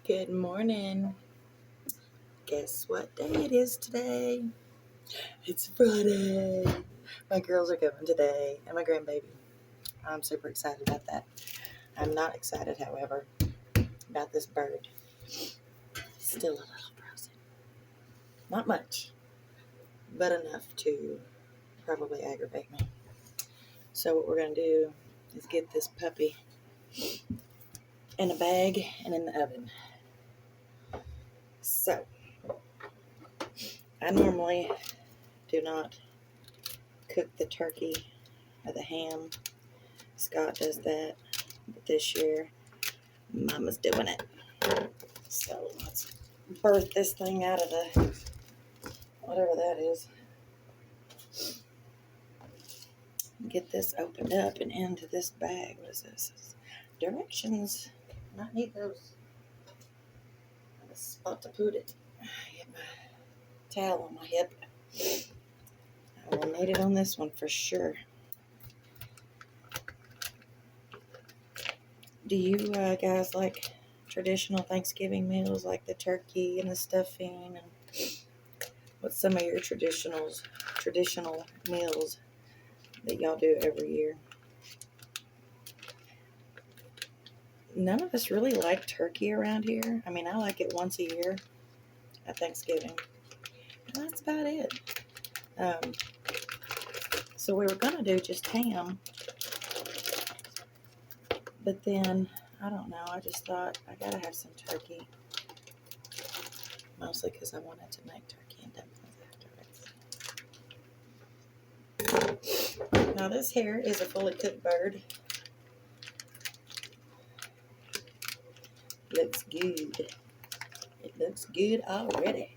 Good morning. Guess what day it is today? It's Friday. My girls are coming today and my grandbaby. I'm super excited about that. I'm not excited, however, about this bird. Still a little frozen. Not much, but enough to probably aggravate me. So what we're going to do is get this puppy in a bag and in the oven. So, I normally do not cook the turkey or the ham. Scott does that, but this year Mama's doing it. So let's birth this thing out of the whatever that is. Get this opened up and into this bag. What is this? Directions. I need those. I have a spot to put it. I get my towel on my hip. I will need it on this one for sure. Do you guys like traditional Thanksgiving meals, like the turkey and the stuffing? And what's some of your traditional meals that y'all do every year? None of us really like turkey around here. I mean, I like it once a year at Thanksgiving. And that's about it. So we were going to do just ham. But then, I don't know, I just thought I got to have some turkey. Mostly because I wanted to make turkey and dumplings afterwards. Now this here is a fully cooked bird. Looks good. It looks good already.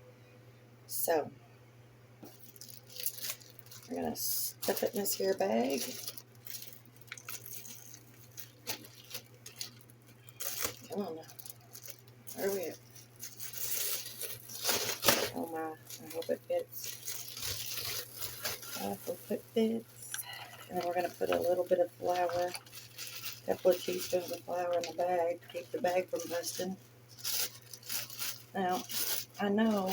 So, we're going to stuff it in this here bag. Come on now. Where are we at? Oh my, I hope it fits. I hope it fits. And then we're going to put a little bit of flour, a couple of teaspoons of flour in the bag to keep the bag from busting. Now, I know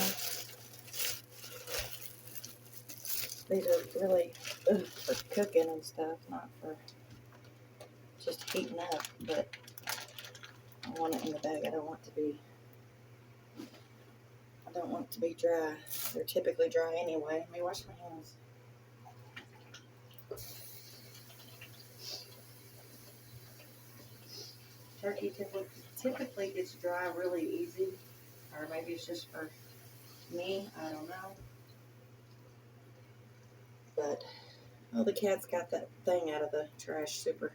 these are really for cooking and stuff, not for just heating up, but I want it in the bag. I don't want it to be dry. They're typically dry anyway. Let me wash my hands. Turkey typically gets dry really easy, or maybe it's just for me. I don't know. But, oh, the cat's got that thing out of the trash. Super.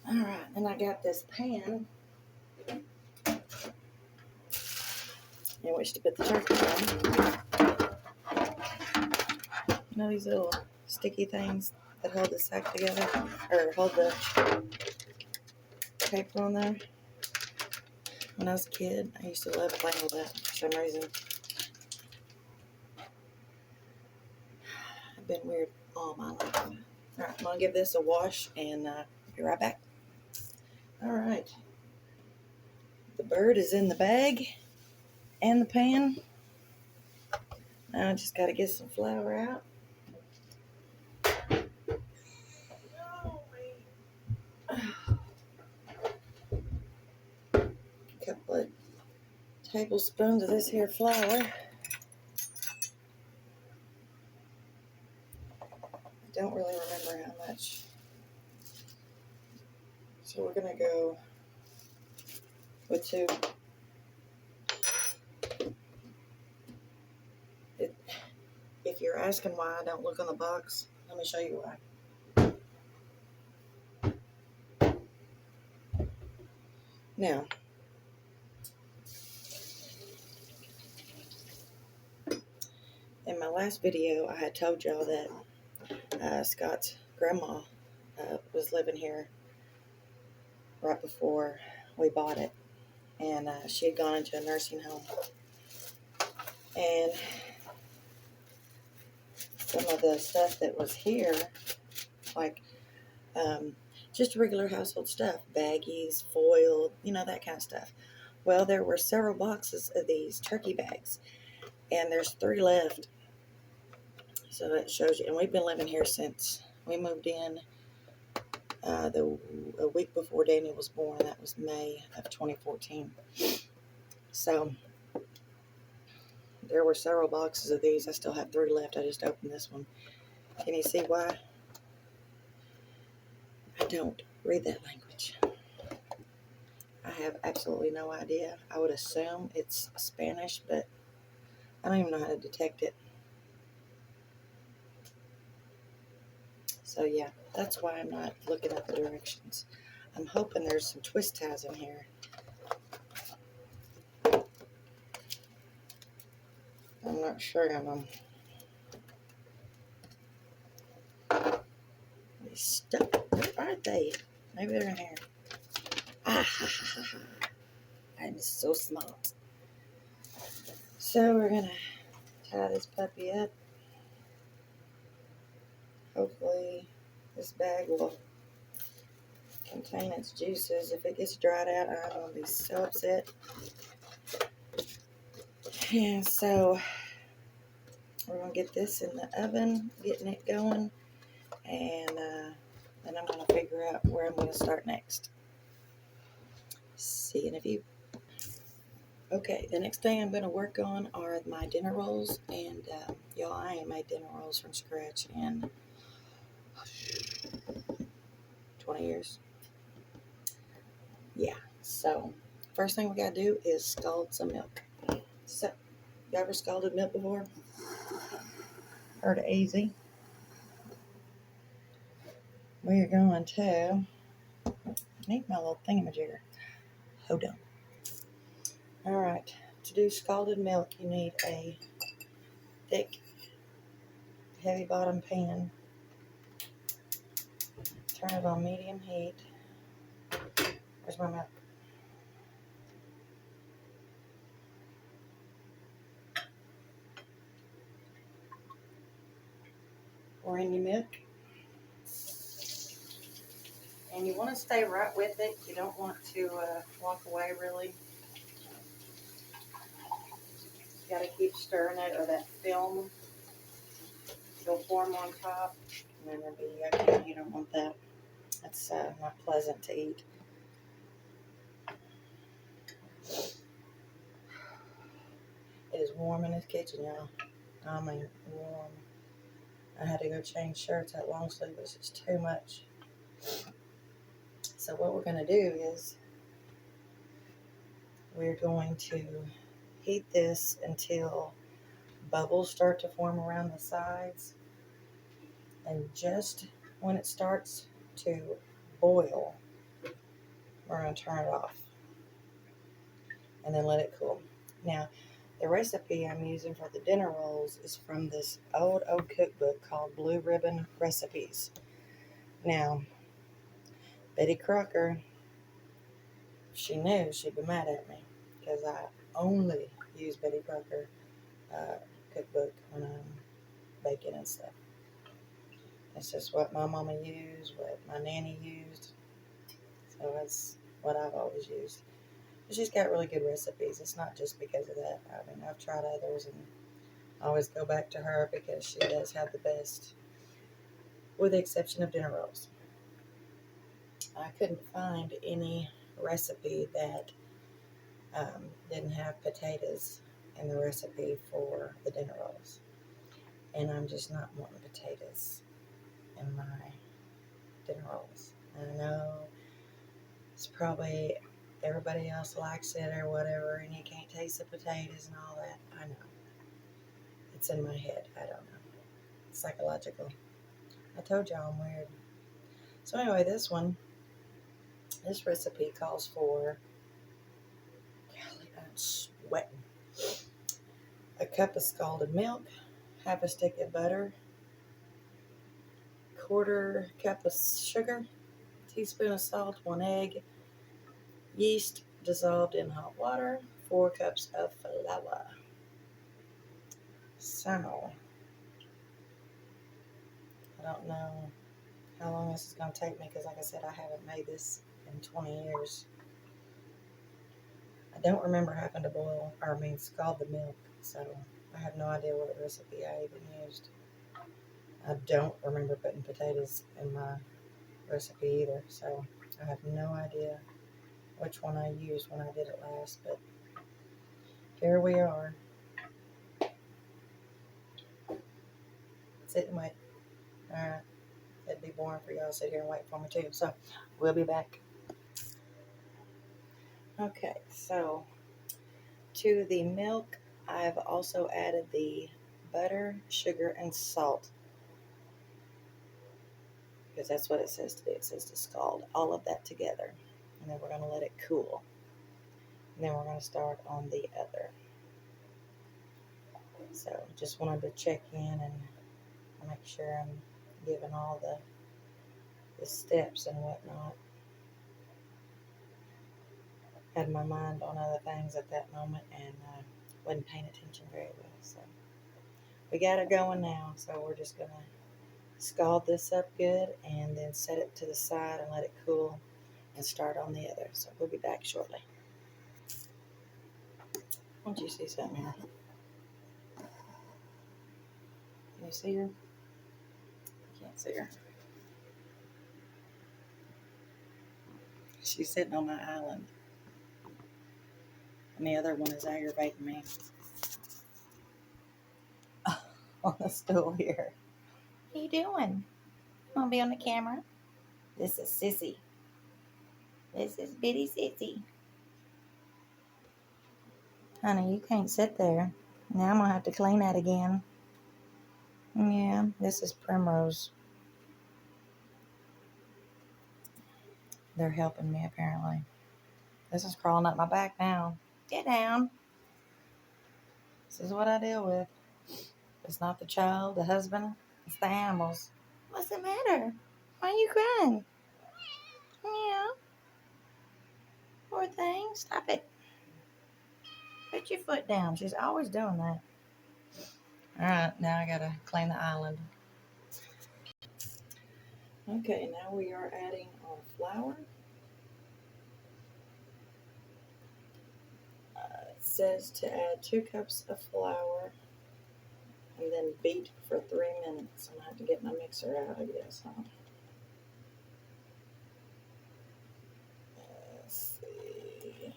Alright, and I got this pan in which to put the turkey on. You know these little sticky things that hold the sack together, or hold the paper on there? When I was a kid, I used to love playing with that for some reason. I've been weird all my life. Alright, I'm going to give this a wash and be right back. Alright. The bird is in the bag and the pan. Now I just got to get some flour out. A couple of tablespoons of this here flour. I don't really remember how much. So we're going to go with 2. If you're asking why I don't look on the box, let me show you why. Now, in my last video, I had told y'all that Scott's grandma was living here right before we bought it, and she had gone into a nursing home. And some of the stuff that was here, like Just regular household stuff, baggies, foil, that kind of stuff. Well, there were several boxes of these turkey bags, and there's 3 left. So that shows you. And we've been living here since we moved in a week before Daniel was born. That was May of 2014. So there were several boxes of these. I still have 3 left. I just opened this one. Can you see why? I don't read that language. I have absolutely no idea. I would assume it's Spanish, but I don't even know how to detect it. So yeah, that's why I'm not looking at the directions. I'm hoping there's some twist ties in here. I'm not sure of them. They stuck. Where are they? Maybe they're in here. Ah, ha, ha, ha, ha. I'm so smart. So we're gonna tie this puppy up. Hopefully this bag will contain its juices. If it gets dried out, I'm gonna be so upset. And so we're gonna get this in the oven, getting it going, and then I'm gonna figure out where I'm gonna start next. See you in a few. Okay, the next thing I'm going to work on are my dinner rolls, and y'all, I ain't made dinner rolls from scratch in 20 years. Yeah, so first thing we got to do is scald some milk. So, you ever scalded milk before? Heard of easy. We're going to need my little thingamajigger. Hold on. Alright, to do scalded milk, you need a thick, heavy bottom pan. Turn it on medium heat. Where's my milk? Pour in your milk. And you want to stay right with it. You don't want to walk away, really. You got to keep stirring it, or that film will form on top. And then it'll be yucky. You don't want that. That's not pleasant to eat. It is warm in this kitchen, y'all. I mean, warm. I had to go change shirts. That long sleeve was just too much. So what we're going to do is we're going to heat this until bubbles start to form around the sides. And just when it starts to boil, we're going to turn it off and then let it cool. Now, the recipe I'm using for the dinner rolls is from this old cookbook called Blue Ribbon Recipes. Now, Betty Crocker, she knew she'd be mad at me because I only use Betty Crocker cookbook when I'm baking and stuff. It's just what my mama used, what my nanny used. So that's what I've always used. But she's got really good recipes. It's not just because of that. I mean, I've tried others and I always go back to her because she does have the best, with the exception of dinner rolls. I couldn't find any recipe that didn't have potatoes in the recipe for the dinner rolls. And I'm just not wanting potatoes in my dinner rolls. I know it's probably everybody else likes it or whatever, and you can't taste the potatoes and all that. I know. It's in my head. I don't know. It's psychological. I told y'all I'm weird. So anyway, this recipe calls for, golly, I'm sweating, a cup of scalded milk, half a stick of butter, quarter cup of sugar, teaspoon of salt, 1 egg, yeast dissolved in hot water, 4 cups of flour. So, I don't know how long this is going to take me, because like I said, I haven't made this in 20 years. I don't remember having to scald the milk, so I have no idea what recipe I even used. I don't remember putting potatoes in my recipe either, so I have no idea which one I used when I did it last, but here we are. Sit and wait. Alright, it'd be boring for y'all to sit here and wait for me too, so we'll be back. Okay, so to the milk, I've also added the butter, sugar, and salt, because that's what it says to do. It says to scald all of that together, and then we're going to let it cool. And then we're going to start on the other. So just wanted to check in and make sure I'm giving all the steps and whatnot. Had my mind on other things at that moment and wasn't paying attention very well. So we got it going now. So we're just going to scald this up good and then set it to the side and let it cool and start on the other. So we'll be back shortly. Don't you see something here? Can you see her? Can't see her. She's sitting on my island. And the other one is aggravating me on the stool here. What are you doing? You want to be on the camera? This is Sissy. This is Bitty Sissy. Honey, you can't sit there. Now I'm going to have to clean that again. Yeah, this is Primrose. They're helping me apparently. This is crawling up my back now. Get down. This is what I deal with. It's not the child, the husband, it's the animals. What's the matter? Why are you crying? Yeah. Poor thing. Stop it. Put your foot down. She's always doing that. Alright, now I gotta clean the island. Okay, now we are adding our flour. It says to add 2 cups of flour and then beat for 3 minutes. I'm gonna have to get my mixer out, I guess, huh? Let's see.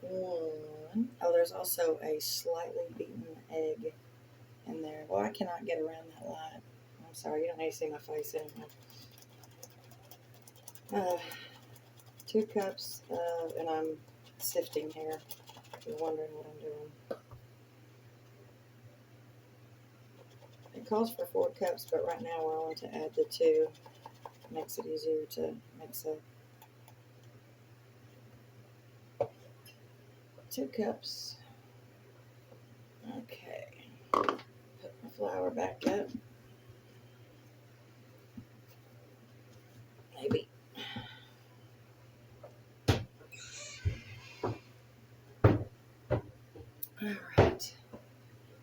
1. Oh, there's also a slightly beaten egg in there. Well, I cannot get around that light. I'm sorry, you don't need to see my face anyway. 2 cups of, and I'm sifting here, if you're wondering what I'm doing. It calls for 4 cups, but right now we're only to add the 2. Makes it easier to mix up. 2 cups. Okay. Put my flour back up. Maybe. Alright.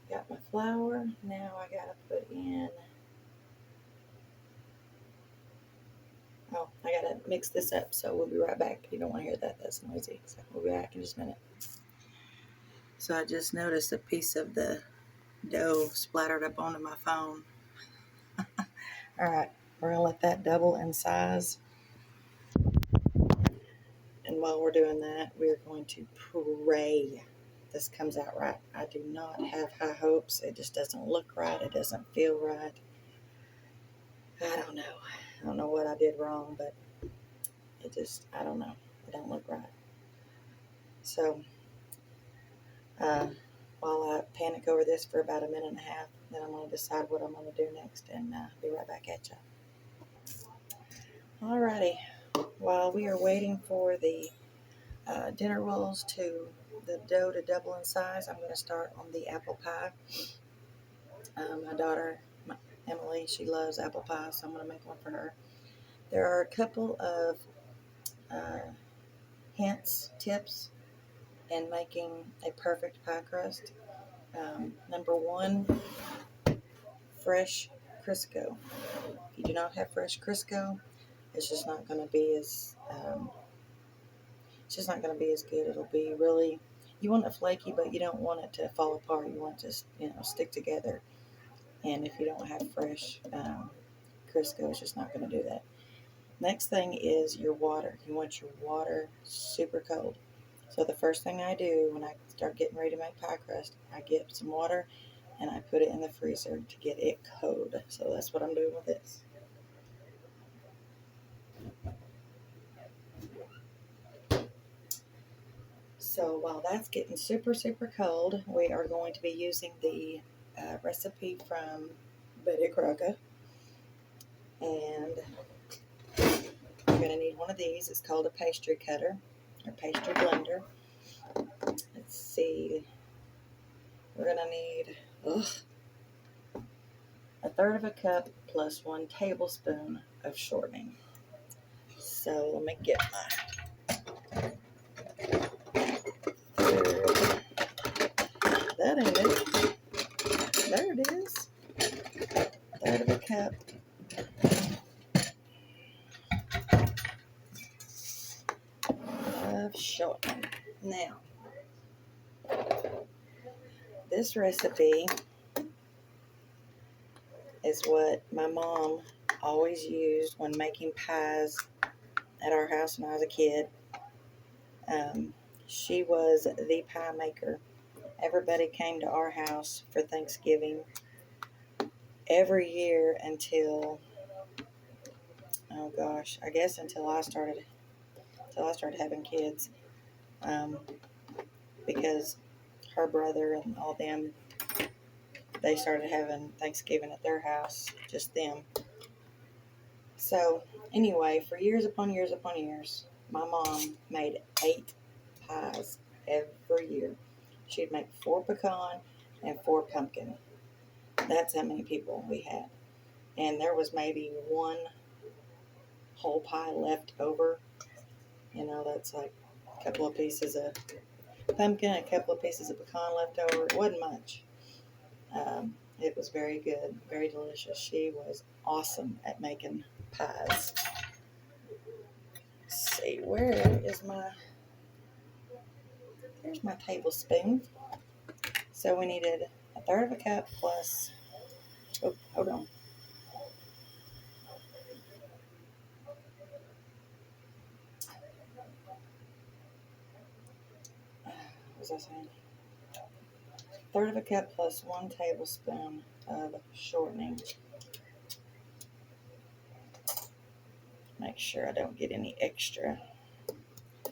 Got my flour. Now I gotta put in. Oh, I gotta mix this up, so we'll be right back. You don't want to hear that. That's noisy. So we'll be back in just a minute. So I just noticed a piece of the dough splattered up onto my phone. Alright, we're going to let that double in size. And while we're doing that, we're going to pray this comes out right. I do not have high hopes. It just doesn't look right. It doesn't feel right. I don't know. I don't know what I did wrong, but I don't know. It don't look right. So, while I panic over this for about a minute and a half, then I'm going to decide what I'm going to do next and be right back at you. Alrighty. While we are waiting for the dinner rolls the dough to double in size, I'm going to start on the apple pie. My daughter, Emily, she loves apple pie, so I'm going to make one for her. There are a couple of tips in making a perfect pie crust. Number one, fresh Crisco. If you do not have fresh Crisco, it's just not going to be as good. It'll be really, you want it flaky, but you don't want it to fall apart. You want it to stick together. And if you don't have fresh Crisco, it's just not going to do that. Next thing is your water. You want your water super cold. So the first thing I do when I start getting ready to make pie crust, I get some water and I put it in the freezer to get it cold. So that's what I'm doing with this. So while that's getting super, super cold, we are going to be using the recipe from Betty Crocker. And you're going to need one of these. It's called a pastry cutter or pastry blender. Let's see. We're going to need a third of a cup plus 1 tablespoon of shortening. So let me get my third. That ain't it. There it is. A third of a cup. Of shortening. Now, this recipe is what my mom always used when making pies at our house when I was a kid. She was the pie maker. Everybody came to our house for Thanksgiving every year until, oh gosh, I guess until I started having kids, because her brother and all them, they started having Thanksgiving at their house, just them. So anyway, for years upon years upon years, my mom made 8 pies every year. She'd make 4 pecan and 4 pumpkin. That's how many people we had. And there was maybe 1 whole pie left over. That's like a couple of pieces of pumpkin, a couple of pieces of pecan left over. It wasn't much. It was very good, very delicious. She was awesome at making pies. Let's see, here's my tablespoon. So we needed a third of a cup plus, hold on. What was I saying? Third of a cup plus 1 tablespoon of shortening. Make sure I don't get any extra.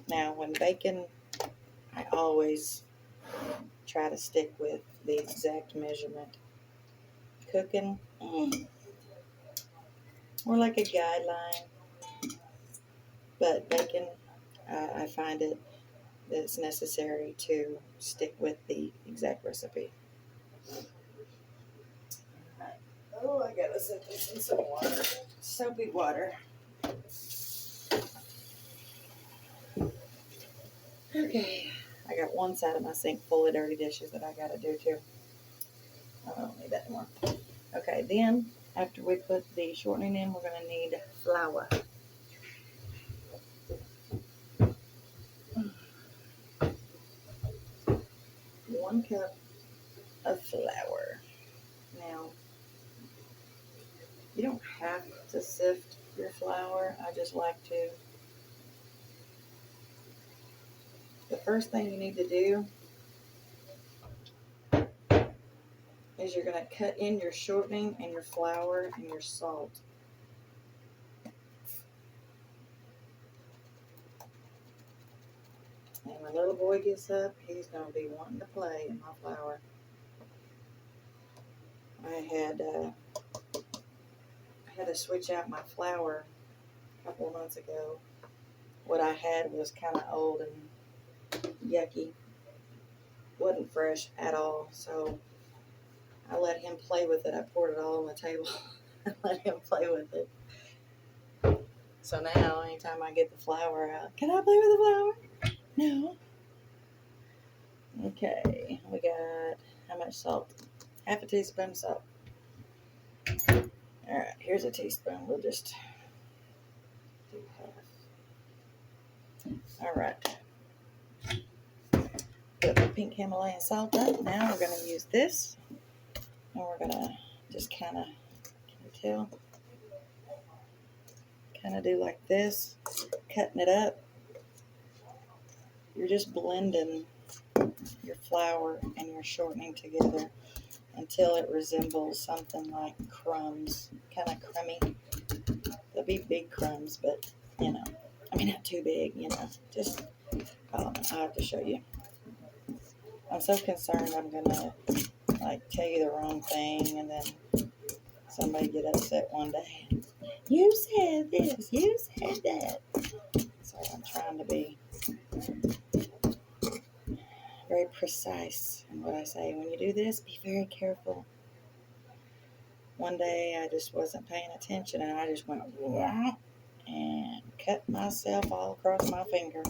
Now, when baking, I always try to stick with the exact measurement. Cooking, more like a guideline. But baking, I find that it's necessary to stick with the exact recipe. Oh, I gotta set this in some water. Soapy water. Okay, I got one side of my sink full of dirty dishes that I gotta do too. I don't need that anymore. Okay, then after we put the shortening in, we're gonna need flour. 1 cup of flour. Now, you don't have to sift your flour. I just like to. The first thing you need to do is you're going to cut in your shortening and your flour and your salt. And when little boy gets up, he's going to be wanting to play in my flour. I had to switch out my flour a couple of months ago. What I had was kind of old and yucky. Wasn't fresh at all. So I let him play with it. I poured it all on the table and let him play with it. So now, anytime I get the flour out, can I play with the flour? No. Okay, we got How much salt? Half a teaspoon of salt. Alright, here's a teaspoon. We'll just do half. Alright. Put the pink Himalayan salt up. Now we're going to use this. And we're going to just kind of, can you tell? Kind of do like this. Cutting it up. You're just blending your flour and your shortening together until it resembles something like crumbs. Kind of crummy. They'll be big crumbs, but, you know. I mean, not too big, you know. Just, I'll have to show you. I'm so concerned I'm going to, like, tell you the wrong thing and then somebody get upset one day. You said this. You said that. So I'm trying to be very precise in what I say. When you do this, be very careful. One day I just wasn't paying attention and I just went wah, and cut myself all across my finger.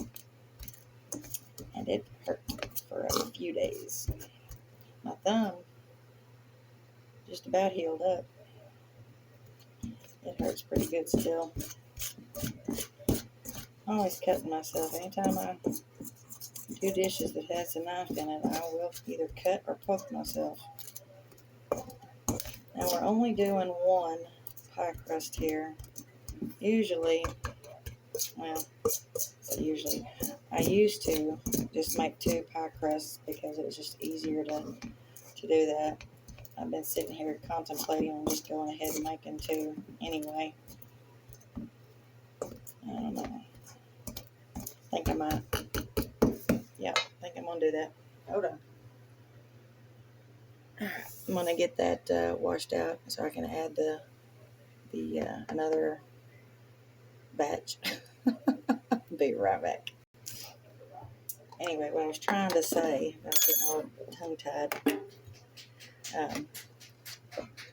And it hurt for a few days. My thumb just about healed up. It hurts pretty good still. I'm always cutting myself. Anytime I do dishes that has a knife in it, I will either cut or poke myself. Now we're only doing one pie crust here. Usually, well, I used to just make 2 pie crusts because it was just easier to do that. I've been sitting here contemplating on just going ahead and making 2 anyway. I don't know. I think I might. Yeah, I think I'm going to do that. Hold on. I'm going to get that washed out so I can add the another batch. Be right back. Anyway, what I was trying to say, I was getting all tongue-tied.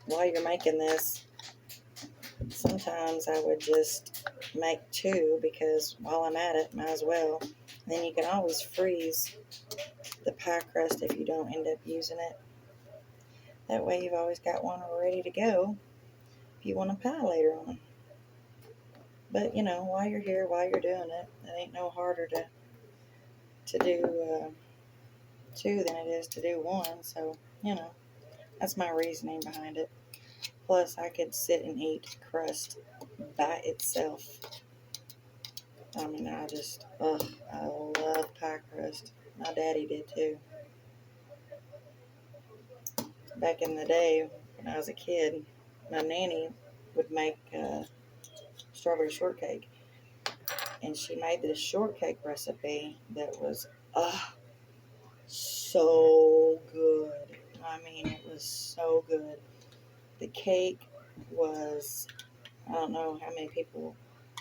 While you're making this, sometimes I would just make 2 because while I'm at it, might as well. And then you can always freeze the pie crust if you don't end up using it. That way you've always got one ready to go if you want a pie later on. But, you know, while you're here, while you're doing it, it ain't no harder to do 2 than it is to do 1. So, you know, that's my reasoning behind it. Plus, I could sit and eat crust by itself. I mean, I love pie crust. My daddy did too. Back in the day, when I was a kid, my nanny would make strawberry shortcake. And she made this shortcake recipe that was, so good. I mean, it was so good. The cake was, I don't know how many people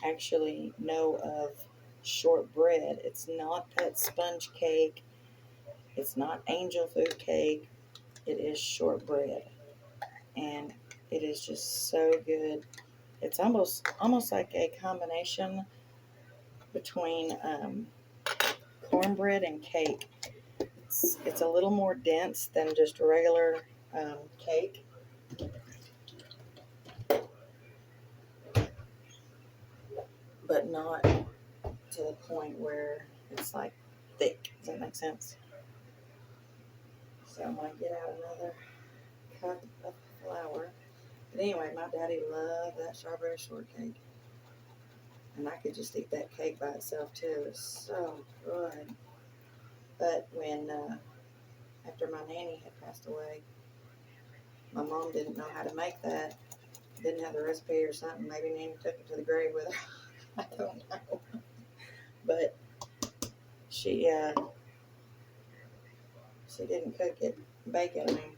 actually know of shortbread. It's not that sponge cake. It's not angel food cake. It is shortbread. And it is just so good. It's almost like a combination between cornbread and cake. It's a little more dense than just regular cake. But not to the point where it's like thick. Does that make sense? So I'm going to get out another cup of flour. But anyway, my daddy loved that strawberry shortcake. And I could just eat that cake by itself too. It was so good. But when, after my nanny had passed away, my mom didn't know how to make that. Didn't have the recipe or something. Maybe Nanny took it to the grave with her. I don't know. But she didn't bake it. I mean,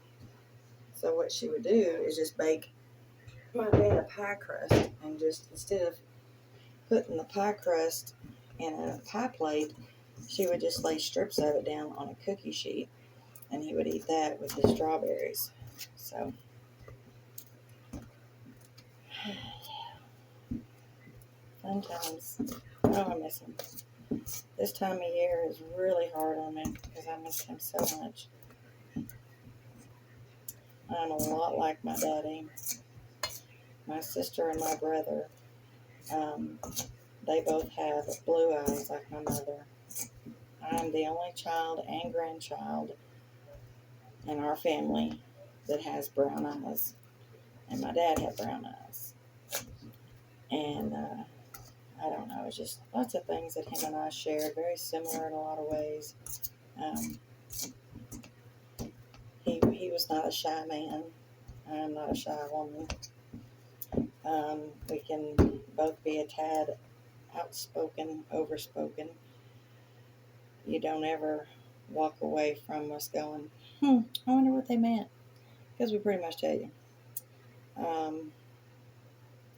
so what she would do is just bake my dad a pie crust, and just instead of putting the pie crust in a pie plate, she would just lay strips of it down on a cookie sheet, and he would eat that with his strawberries. So, fun times. Oh, I miss him. This time of year is really hard on me because I miss him so much. I'm a lot like my daddy. My sister and my brother, they both have blue eyes like my mother. I'm the only child and grandchild in our family that has brown eyes. And my dad had brown eyes. And I don't know, it's just lots of things that him and I shared, very similar in a lot of ways. He was not a shy man. I'm not a shy woman. We can both be a tad outspoken, overspoken. You don't ever walk away from us going, I wonder what they meant. Because we pretty much tell you.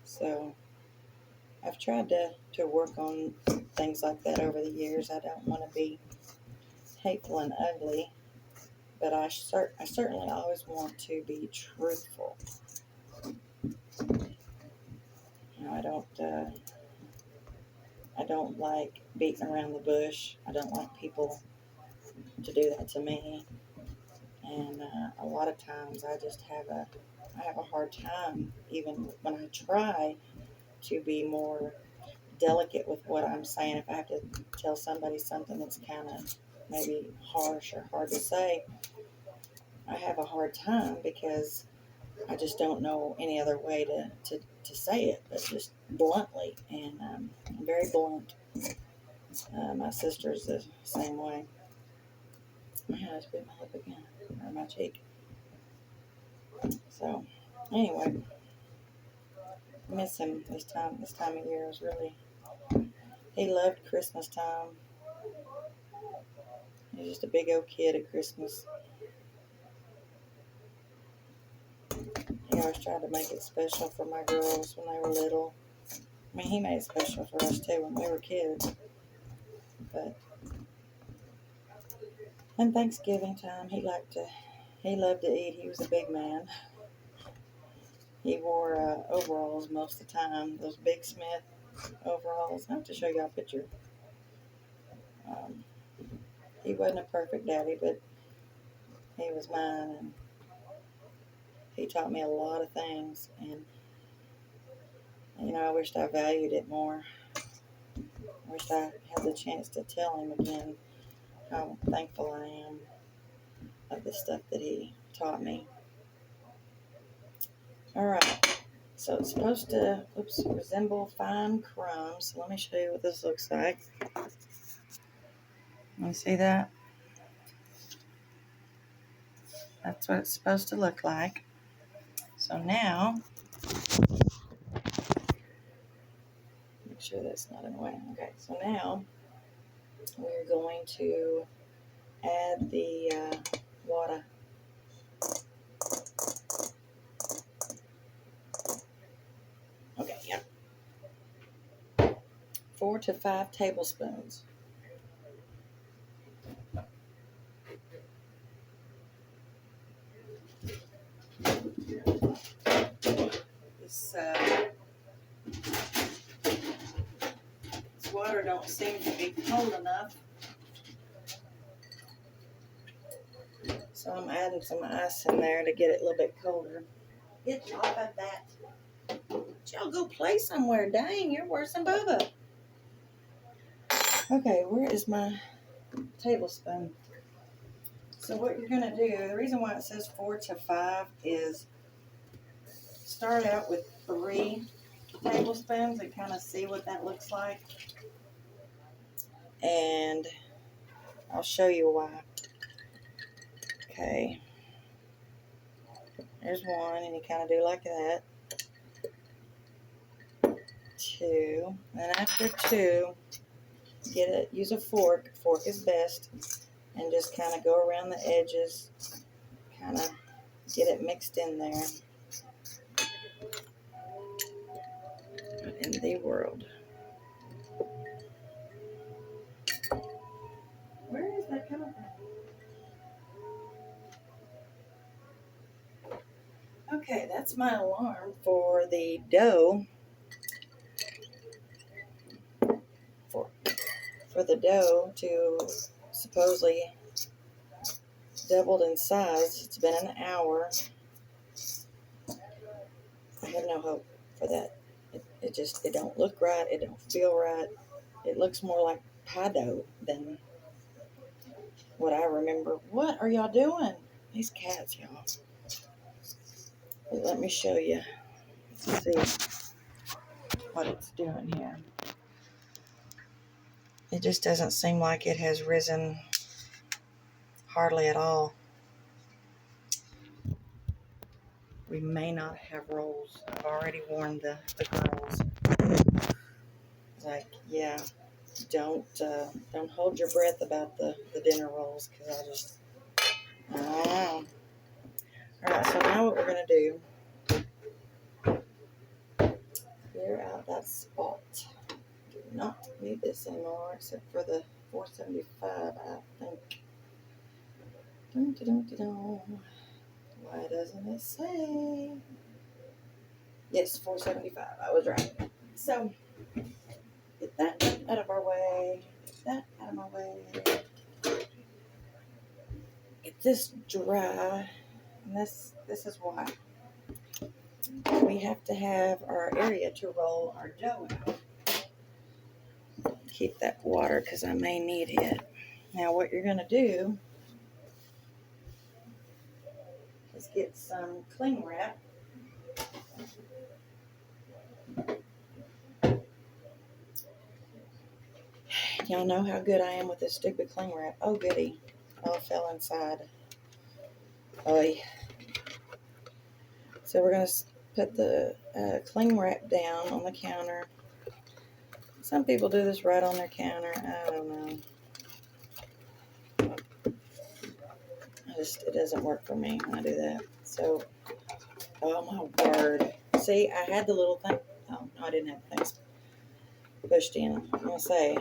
So I've tried to work on things like that over the years. I don't want to be hateful and ugly, but I certainly always want to be truthful. I don't like beating around the bush. I don't like people to do that to me. And a lot of times I have a hard time, even when I try to be more delicate with what I'm saying. If I have to tell somebody something that's kind of maybe harsh or hard to say, I have a hard time because I just don't know any other way to say it, but just bluntly. And I'm very blunt. My sister's the same way. I just bit my lip again, or my cheek. So, anyway, I miss him this time. This time of year is really. He loved Christmas time. He was just a big old kid at Christmas. He always tried to make it special for my girls when they were little. I mean, he made it special for us too when we were kids. But in Thanksgiving time, he loved to eat. He was a big man. He wore overalls most of the time, those Big Smith overalls. I have to show you a picture. He wasn't a perfect daddy, but he was mine, and he taught me a lot of things. And I wished I valued it more. I wished I had the chance to tell him again how thankful I am of the stuff that he taught me. All right. So it's supposed to resemble fine crumbs. Let me show you what this looks like. You see that? That's what it's supposed to look like. So now, make sure that's not in the way. Okay, so now we're going to add the water. Okay, yeah. 4 to 5 tablespoons. This water don't seem to be cold enough. So I'm adding some ice in there to get it a little bit colder. Get off of that. Y'all go play somewhere. Dang, you're worse than Bubba. Okay, where is my tablespoon? So what you're going to do, the reason why it says 4 to 5 is start out with 3 tablespoons and kind of see what that looks like. And I'll show you why. Okay. There's 1, and you kind of do like that. 2. And after 2, use a fork. Fork is best. And just kind of go around the edges. Kind of get it mixed in there. In the world. Where is that coming from? Okay, that's my alarm for the dough. For the dough to supposedly doubled in size. It's been an hour. have no hope for that. It don't look right. It don't feel right. It looks more like pie dough than what I remember. What are y'all doing? These cats, y'all. Let me show you. Let's see what it's doing here. It just doesn't seem like it has risen hardly at all. We may not have rolls. I've already warned the girls. It's like, yeah, don't hold your breath about the dinner rolls, because I don't know. Alright, so now what we're going to do, clear out that spot. Do not need this anymore except for the 475, I think. Dun, dun, dun, dun, dun. Why doesn't it say? Yes, 475. I was right. So, get that out of our way. Get that out of my way. Get this dry. And this is why. We have to have our area to roll our dough out. Keep that water because I may need it. Now what you're going to do is get some cling wrap. Y'all know how good I am with this stupid cling wrap. Oh goody. All fell inside. Oy. So we're going to put the cling wrap down on the counter. Some people do this right on their counter. I don't know. It doesn't work for me when I do that. So, oh my word. See, I had the little thing. Oh, no, I didn't have the things pushed in. I'm going to say,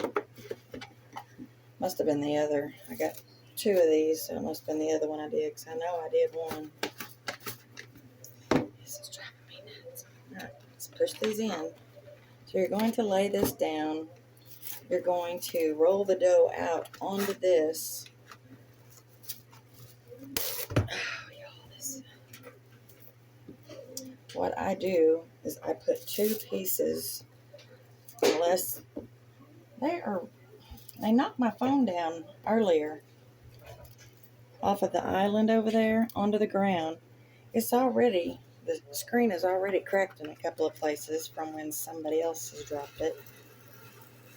must have been the other. I got 2 of these, so it must have been the other one I did, because I know I did one. This is driving me nuts. All right, let's push these in. So you're going to lay this down. You're going to roll the dough out onto this. Oh, y'all, this. What I do is I put 2 pieces, unless they knocked my phone down earlier off of the island over there onto the ground. The screen is already cracked in a couple of places from when somebody else has dropped it.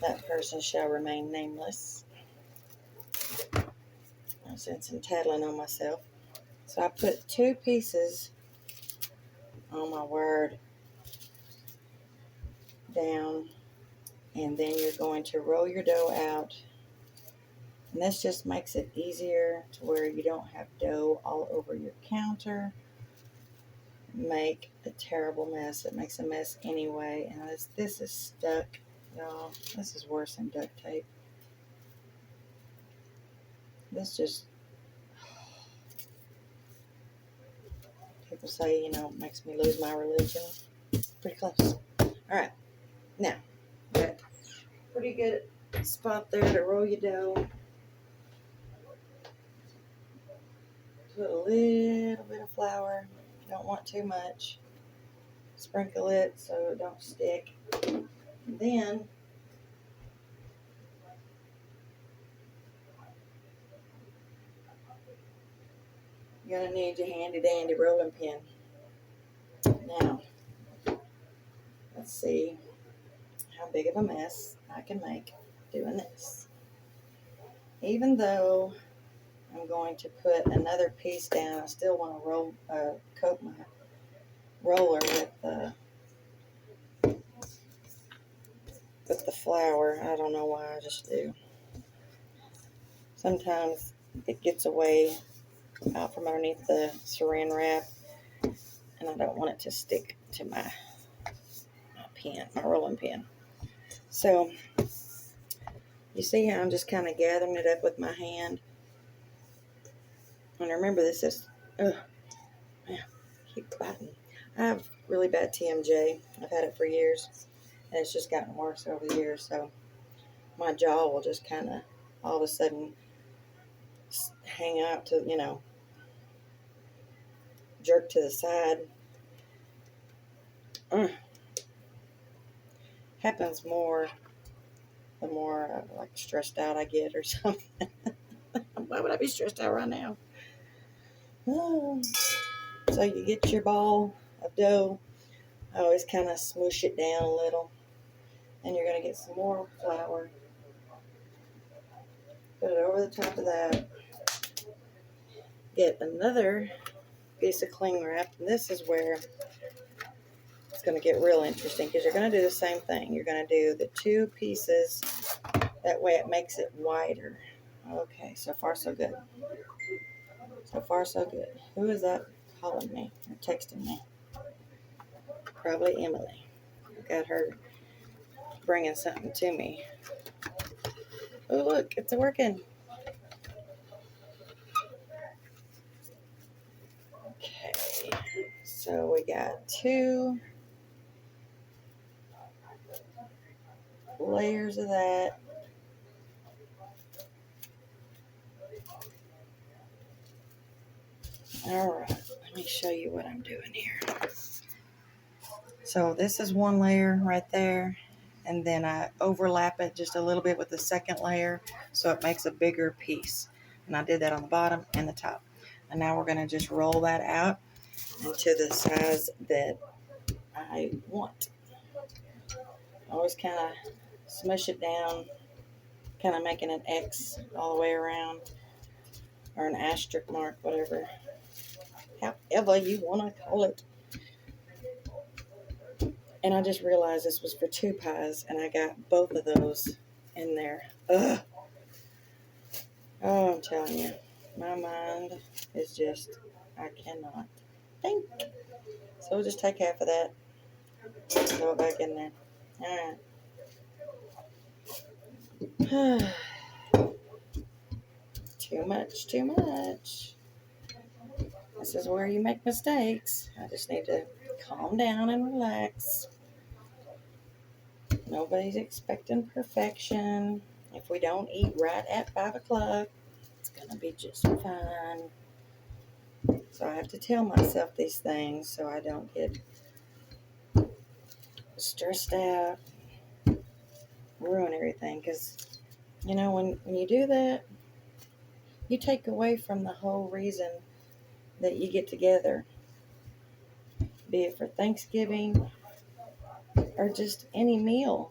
That person shall remain nameless. No sense in tattling on myself. So I put 2 pieces, oh my word, down, and then you're going to roll your dough out. And this just makes it easier to where you don't have dough all over your counter. Make a terrible mess. It makes a mess anyway. And this is stuck, y'all. This is worse than duct tape. This just, people say, makes me lose my religion. Pretty close. Alright. Now, got pretty good spot there to roll your dough. Put a little bit of flour. Don't want too much. Sprinkle it so it don't stick. And then you're going to need your handy dandy rolling pin. Now, let's see how big of a mess I can make doing this. Even though I'm going to put another piece down, I still want to coat my roller with the flour. I don't know why, I just do. Sometimes it gets away out from underneath the saran wrap, and I don't want it to stick to my rolling pin. So, you see how I'm just kind of gathering it up with my hand? And remember, this is, keep biting. I have really bad TMJ. I've had it for years, and it's just gotten worse over the years. So my jaw will just kind of all of a sudden hang out to, jerk to the side. Happens more the more like stressed out I get or something. Why would I be stressed out right now? Oh. So you get your ball of dough. I always kind of smoosh it down a little. And you're going to get some more flour. Put it over the top of that. Get another piece of cling wrap. And this is where it's going to get real interesting because you're going to do the same thing. You're going to do the two pieces. That way it makes it wider. Okay, so far so good. So far so good. Who is that calling me or texting me? Probably Emily. I got her bringing something to me. Oh, look, it's working. Okay, so we got 2 layers of that. All right, let me show you what I'm doing here. So this is one layer right there, and then I overlap it just a little bit with the second layer so it makes a bigger piece. And I did that on the bottom and the top. And now we're going to just roll that out into the size that I want. Always kind of smush it down, kind of making an X all the way around, or an asterisk mark, whatever, however you want to call it. And I just realized this was for 2 pies, and I got both of those in there. Ugh. Oh, I'm telling you, my mind is just, I cannot think. So we'll just take half of that, throw it back in there. All right. Too much, too much. This is where you make mistakes. I just need to calm down and relax. Nobody's expecting perfection. If we don't eat right at 5 o'clock, it's going to be just fine. So I have to tell myself these things so I don't get stressed out, ruin everything. Because, you know, when you do that, you take away from the whole reason that you get together. Be it for Thanksgiving or just any meal.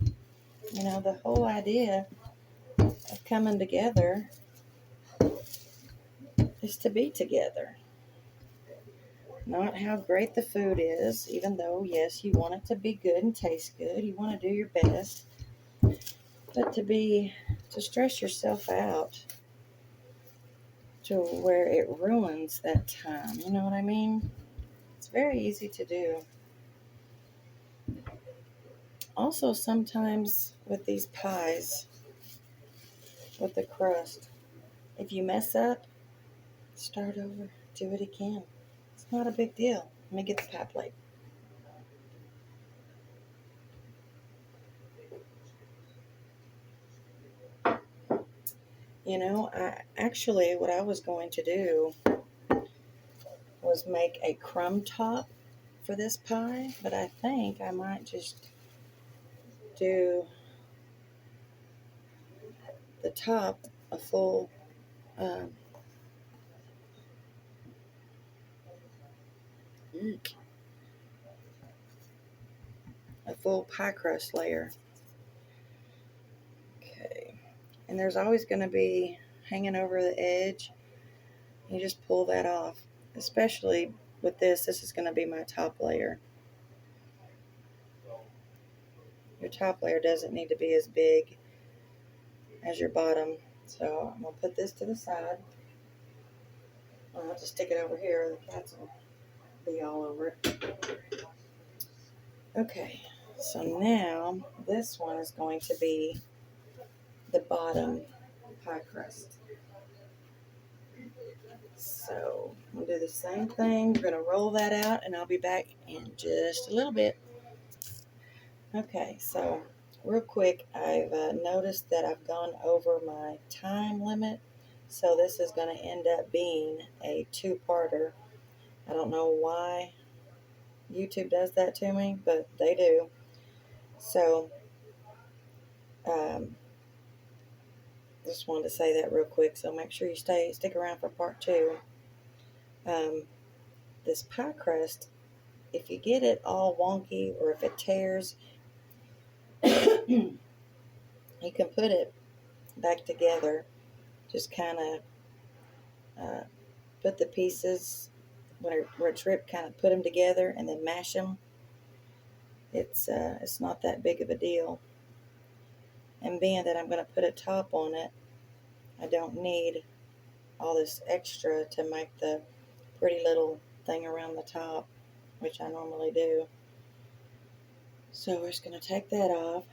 You know, the whole idea of coming together is to be together. Not how great the food is, even though, yes, you want it to be good and taste good. You want to do your best. But to stress yourself out to where it ruins that time. You know what I mean? It's very easy to do. Also, sometimes with these pies, with the crust, if you mess up, start over. Do it again. It's not a big deal. Let me get the pie plate. You know, what I was going to do was make a crumb top for this pie, but I think I might just do the top a full a full pie crust layer. Okay, and there's always going to be hanging over the edge. You just pull that off, especially with this is going to be my top layer. Your top layer doesn't need to be as big as your bottom, so I'm going to put this to the side. I'll have to stick it over here, or the cats will be all over it. Okay, so now this one is going to be the bottom pie crust. So we'll do the same thing. We're going to roll that out, and I'll be back in just a little bit. Okay, so real quick, I've noticed that I've gone over my time limit. So this is going to end up being a 2-parter. I don't know why YouTube does that to me, but they do. So, just wanted to say that real quick. So make sure you stick around for part 2. This pie crust, if you get it all wonky or if it tears, you can put it back together. Just kind of put the pieces where it's ripped, kind of put them together and then mash them. It's not that big of a deal. And being that I'm going to put a top on it, I don't need all this extra to make the pretty little thing around the top, which I normally do. So we're just going to take that off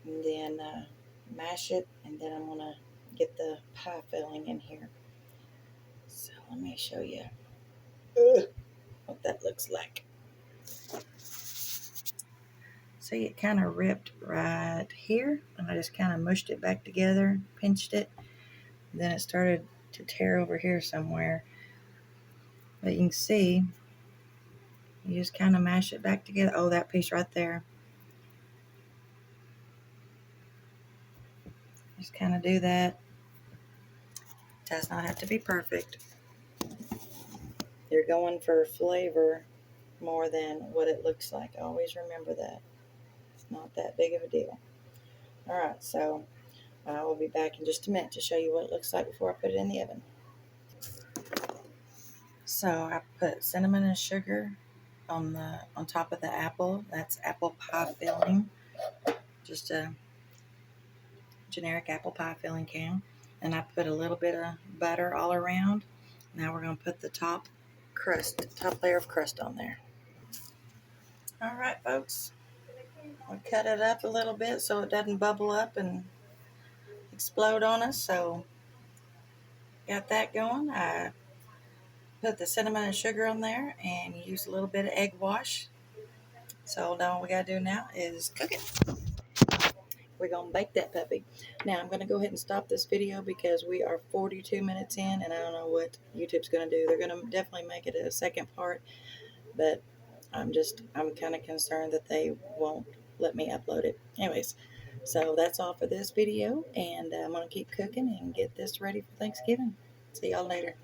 and then mash it, and then I'm going to get the pie filling in here. So let me show you what that looks like. See, it kind of ripped right here, and I just kind of mushed it back together, pinched it, and then it started to tear over here somewhere. But you can see, you just kind of mash it back together. Oh, that piece right there. Just kind of do that. Does not have to be perfect. You're going for flavor more than what it looks like. Always remember that. It's not that big of a deal. Alright, so I will be back in just a minute to show you what it looks like before I put it in the oven. So I put cinnamon and sugar on top of the apple. That's apple pie filling. Just a generic apple pie filling can. And I put a little bit of butter all around. Now we're going to put the top layer of crust on there. Alright, folks. We'll cut it up a little bit so it doesn't bubble up and explode on us. So got that going. I put the cinnamon and sugar on there and use a little bit of egg wash. So now all we got to do now is cook it. We're going to bake that puppy. Now I'm going to go ahead and stop this video because we are 42 minutes in and I don't know what YouTube's going to do. They're going to definitely make it a second part, but I'm kind of concerned that they won't let me upload it. Anyways, so that's all for this video, and I'm going to keep cooking and get this ready for Thanksgiving. See y'all later.